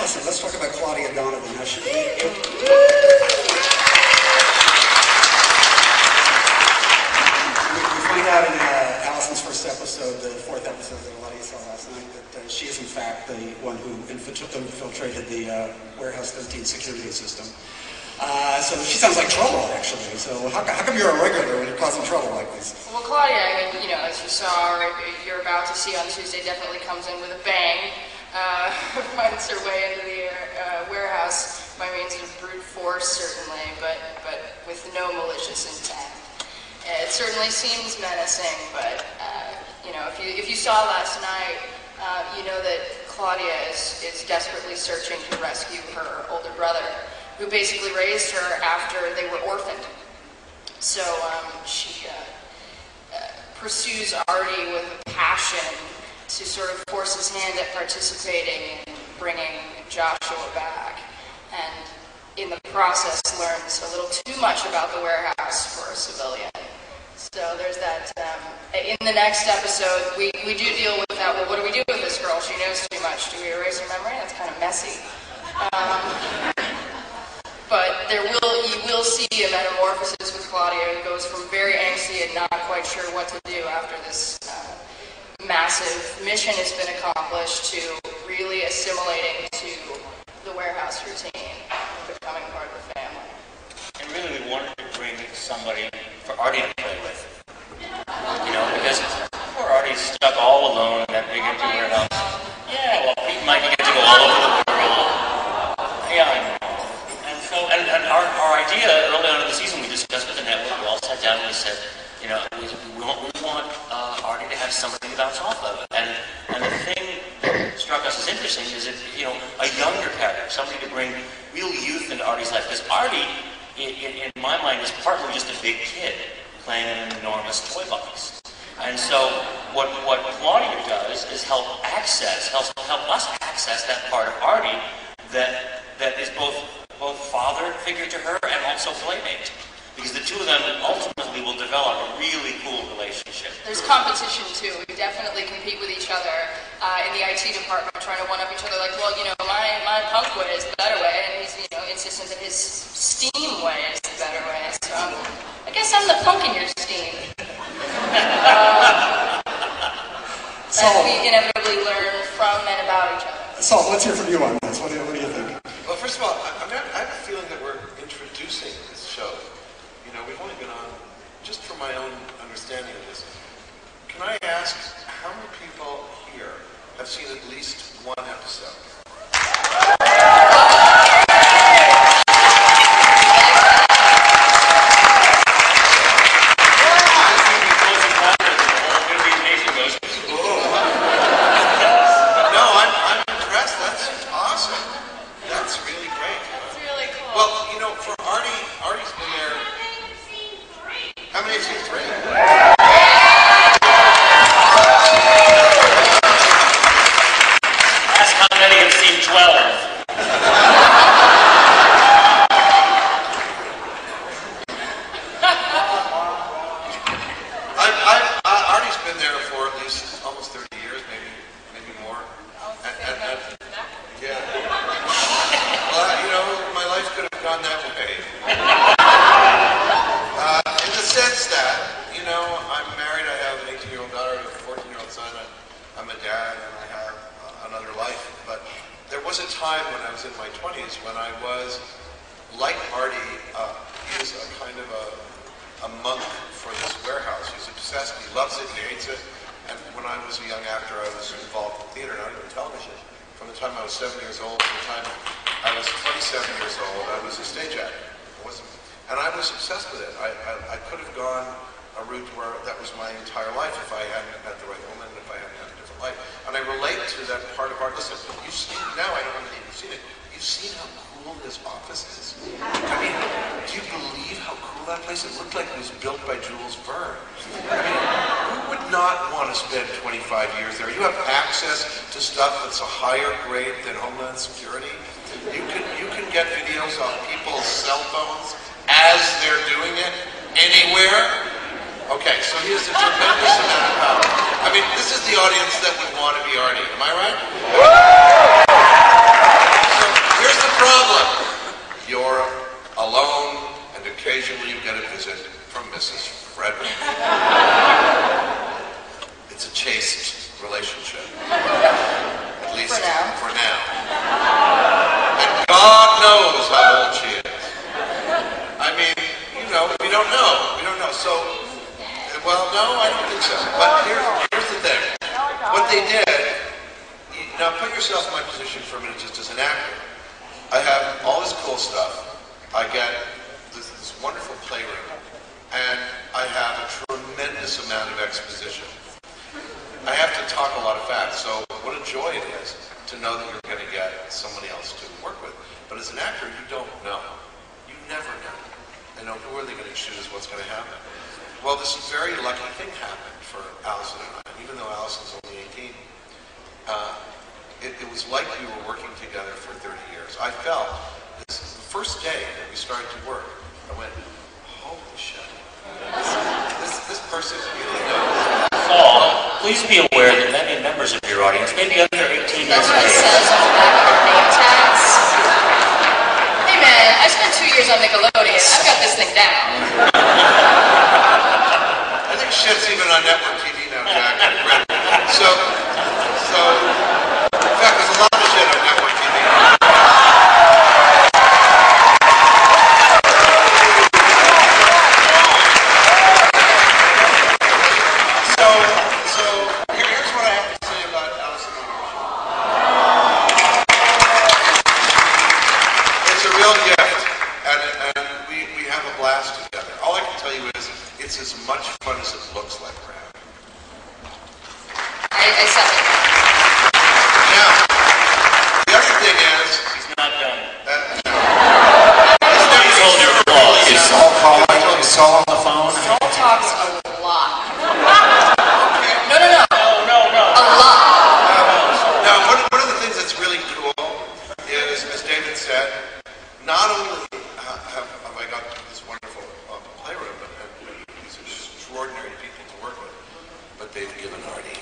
Listen, let's talk about Claudia Donovan. Now, we find out in Allison's first episode, the fourth episode that a lot of you saw last night, that she is in fact the one who infiltrated the Warehouse 13 security system. So she sounds like trouble, actually. So how come you're a regular when you're causing trouble like this? Well, Claudia, I mean, you know, as you saw, or you're about to see on Tuesday, definitely comes in with a bang. Finds her way into the warehouse by means of brute force, certainly, but with no malicious intent. It certainly seems menacing, but you know, if you saw last night, you know that Claudia is desperately searching to rescue her older brother, who basically raised her after they were orphaned. So she pursues Artie with a passion to sort of force his hand at participating in bringing Joshua back, and in the process learns a little too much about the warehouse for a civilian. So there's that. In the next episode, we do deal with that. Well, what do we do with this girl? She knows too much. Do we erase her memory? That's kind of messy. But you will see a metamorphosis with Claudia, who goes from very angsty and not quite sure what to do after this massive mission has been accomplished to really assimilating to the warehouse routine and becoming part of the family. And really we wanted to bring somebody for Artie to play with. You know, because poor Artie's stuck all alone in that big empty warehouse. Yeah, well, Pete might get to go all over the world. Yeah, I know. And our idea early on in the season, we discussed with the network, we all sat down and we said, you know, we want Artie to have somebody to bounce off of. And the thing that struck us as interesting is that, you know, a younger character, somebody to bring real youth into Artie's life. Because Artie, in my mind, is partly just a big kid playing in an enormous toy box. And so what Claudia does is help us access that part of Artie that is both father figure to her and also playmate. Because the two of them ultimately will develop a really cool relationship. There's competition too. We definitely compete with each other in the IT department, trying to one-up each other. Like, well, you know, my punk way is the better way, and he's, you know, insistent that his steam way is the better way. So I guess I'm the punk in your steam. And we inevitably learn from and about each other. Saul, let's hear from you on this. What do you think? Well, first of all, I have a feeling that we're introducing this show. You know, we've only been on, just from my own understanding of this, can I ask how many people here have seen at least one episode? This is the audience that would want to be Artie, am I right? So For now. For now. And God knows how old she is. I mean, you know, we don't know. We don't know. So, well, no, I don't think so. But here's the thing. What they did, now put yourself in my position for a minute just as an actor. I have all this cool stuff. I get this wonderful playroom. And I have a tremendous amount of exposition. I have to talk a lot of facts. So what a joy it is to know that you're going to get somebody else to work with. But as an actor, you don't know. You never know. You know, who are they going to choose? What's going to happen? Well, this very lucky thing happened for Allison and I. Even though Allison's only 18, it was like we were working together for 30 years. I felt, the first day that we started to work, I went, holy shit. This person really knows. Paul, please be aware that many members of your audience may be under 18 years That's of what it age. says on the back of our name tags. Hey man, I spent 2 years on Nickelodeon. I've got this thing down. I think shit's even on network TV now, Jack. So, in fact, there's a lot of shit on network TV. So here's what I have to say about Allison and Marsha. It's a real gift, and we have a blast together. All I can tell you is, it's as much fun as it looks like we're having. I second that. Now, the other thing is, He's not done. please hold your applause. Is Saul calling? Is Saul on the phone? Saul talks a lot. No. No. A lot. Now, one of the things that's really cool is, as David said, not only have I got this wonderful playroom and these extraordinary people to work with, but they've given Artie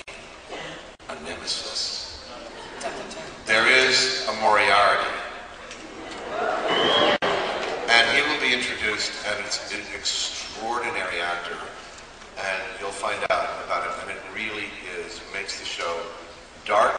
a nemesis. There is a Moriarty. And he will be introduced, and it's an extraordinary actor. And you'll find out about him, and it really makes the show dark